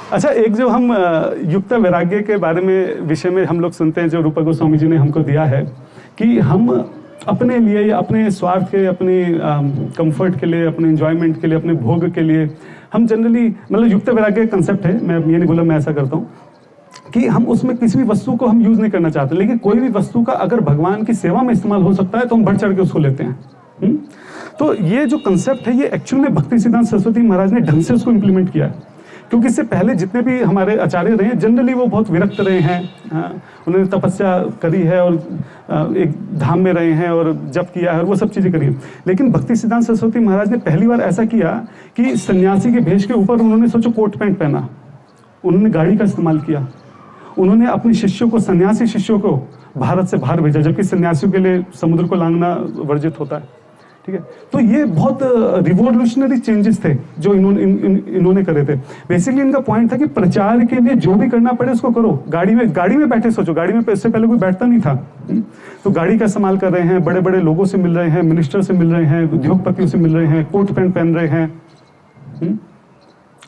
अच्छा, एक जो हम युक्त वैराग्य के बारे में विषय में हम लोग सुनते हैं, जो रूपा गोस्वामी जी ने हमको दिया है कि हम अपने लिए या अपने स्वार्थ के, अपने कंफर्ट के लिए, अपने एंजॉयमेंट के लिए, अपने भोग के लिए हम जनरली, मतलब युक्त वैराग्य कंसेप्ट है, मैं ये नहीं बोला मैं ऐसा करता हूँ, कि हम उसमें किसी भी वस्तु को हम यूज नहीं करना चाहते, लेकिन कोई भी वस्तु का अगर भगवान की सेवा में इस्तेमाल हो सकता है तो हम बढ़ चढ़ के उसको लेते हैं। तो ये जो कंसेप्ट है ये एक्चुअल में भक्ति सिद्धांत सरस्वती महाराज ने ढंग से उसको इम्प्लीमेंट किया है, क्योंकि इससे पहले जितने भी हमारे आचार्य रहे हैं जनरली वो बहुत विरक्त रहे हैं, उन्होंने तपस्या करी है और एक धाम में रहे हैं और जप किया है और वो सब चीज़ें करी है। लेकिन भक्ति सिद्धांत सरस्वती महाराज ने पहली बार ऐसा किया कि सन्यासी के भेष के ऊपर उन्होंने सोचो कोट पैंट पहना, उन्होंने गाड़ी का इस्तेमाल किया, उन्होंने अपने शिष्यों को, सन्यासी शिष्यों को भारत से बाहर भेजा, जबकि सन्यासियों के लिए समुद्र को लांघना वर्जित होता है, ठीक है। तो ये बहुत रिवॉल्यूशनरी चेंजेस थे जो इन्होंने करे थे। बेसिकली इनका पॉइंट था कि प्रचार के लिए जो भी करना पड़े उसको करो। गाड़ी में बैठे, सोचो गाड़ी में इससे पहले कोई बैठता नहीं था, तो गाड़ी का इस्तेमाल कर रहे हैं, बड़े बड़े लोगों से मिल रहे हैं, मिनिस्टर से मिल रहे हैं, उद्योगपतियों से मिल रहे हैं, कोट पैंट पहन रहे हैं।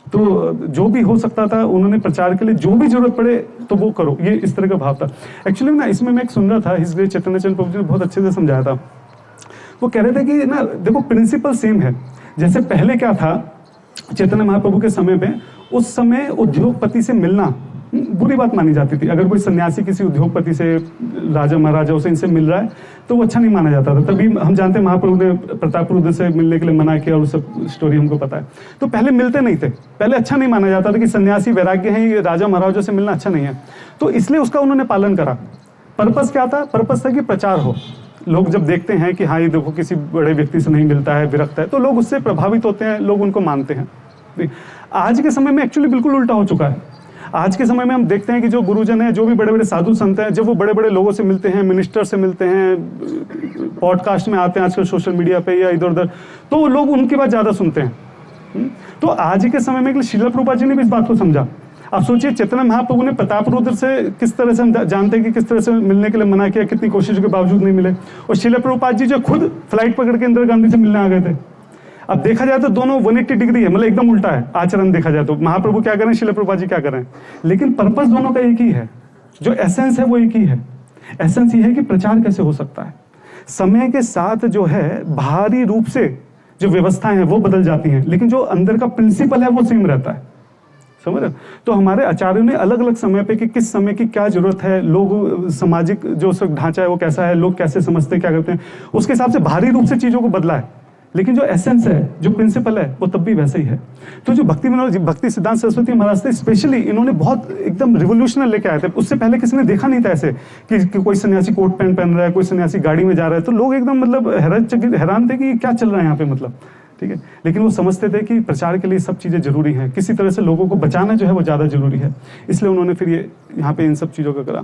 तो जो भी हो सकता था उन्होंने प्रचार के लिए जो भी जरूरत पड़े तो वो करो, ये इस तरह का भाव था। एक्चुअली ना इसमें मैं एक सुन रहा था, हिज ग्रेट चैतन्य चंद प्रभु जी ने बहुत अच्छे से समझाया था। वो कह रहे थे कि ना देखो प्रिंसिपल सेम है, जैसे पहले क्या था चैतन्य महाप्रभु के समय पे, उस समय उद्योगपति से मिलना बुरी बात मानी जाती थी। अगर कोई सन्यासी किसी उद्योगपति से, राजा महाराजाओं से इनसे मिल रहा है तो वो अच्छा नहीं माना जाता था। तभी हम जानते हैं महाप्रभु ने प्रताप रुद्र से मिलने के लिए मना किया और सब स्टोरी हमको पता है। तो पहले मिलते नहीं थे, पहले अच्छा नहीं माना जाता था कि सन्यासी वैराग्य है, ये राजा महाराजाओं से मिलना अच्छा नहीं है, तो इसलिए उसका उन्होंने पालन करा। पर्पस क्या था? पर्पस था कि प्रचार हो। लोग जब देखते हैं कि हाँ ये देखो किसी बड़े व्यक्ति से नहीं मिलता है, विरक्त है, तो लोग उससे प्रभावित होते हैं, लोग उनको मानते हैं। आज के समय में एक्चुअली बिल्कुल उल्टा हो चुका है। आज के समय में हम देखते हैं कि जो गुरुजन हैं, जो भी बड़े बड़े साधु संत हैं, जब वो बड़े बड़े लोगों से मिलते हैं, मिनिस्टर से मिलते हैं, पॉडकास्ट में आते हैं आजकल सोशल मीडिया पे या इधर उधर, तो लोग उनकी बात ज़्यादा सुनते हैं। तो आज के समय में श्रील प्रभुपाद जी ने भी इस बात को समझा। आप सोचिए चैतन्य महाप्रभु ने प्रताप रुद्र से किस तरह से, हम जानते हैं कि किस तरह से मिलने के लिए मना किया, कितनी कोशिशों के बावजूद नहीं मिले, और श्रील प्रभुपाद जी जो खुद फ्लाइट पकड़ के इंदिरा गांधी से मिलने आ गए थे। अब देखा जाए तो दोनों 180 डिग्री है, मतलब एकदम उल्टा है आचरण देखा जाए तो। महाप्रभु क्या करें, श्रील प्रभुपाद जी क्या करें, लेकिन पर्पस दोनों का एक ही है, जो एसेंस है वो एक ही है। एसेंस ये है कि प्रचार कैसे हो सकता है। समय के साथ जो है बाहरी रूप से जो व्यवस्थाएं हैं वो बदल जाती हैं, लेकिन जो अंदर का प्रिंसिपल है वो सेम रहता है, समझ रहे। तो हमारे आचार्यों ने अलग अलग समय पे कि किस समय की क्या जरूरत है, लोग सामाजिक जो ढांचा है वो कैसा है, लोग कैसे समझते हैं, क्या करते हैं, उसके हिसाब से बाहरी रूप से चीजों को बदला है, लेकिन जो एसेंस है, जो प्रिंसिपल है, वो तब भी वैसे ही है। तो जो भक्ति सिद्धांत सरस्वती महाराज थे, स्पेशली इन्होंने बहुत एकदम रिवोल्यूशनल लेके आए थे। उससे पहले किसी ने देखा नहीं था ऐसे कि कोई सन्यासी कोट पैंट पहन रहा है, कोई सन्यासी गाड़ी में जा रहा है, तो लोग एकदम मतलब हैरान थे कि क्या चल रहा है यहाँ पे, मतलब, ठीक है। लेकिन वो समझते थे कि प्रचार के लिए सब चीज़ें जरूरी हैं, किसी तरह से लोगों को बचाना जो है वो ज़्यादा जरूरी है, इसलिए उन्होंने फिर ये यहाँ पे इन सब चीज़ों का करा।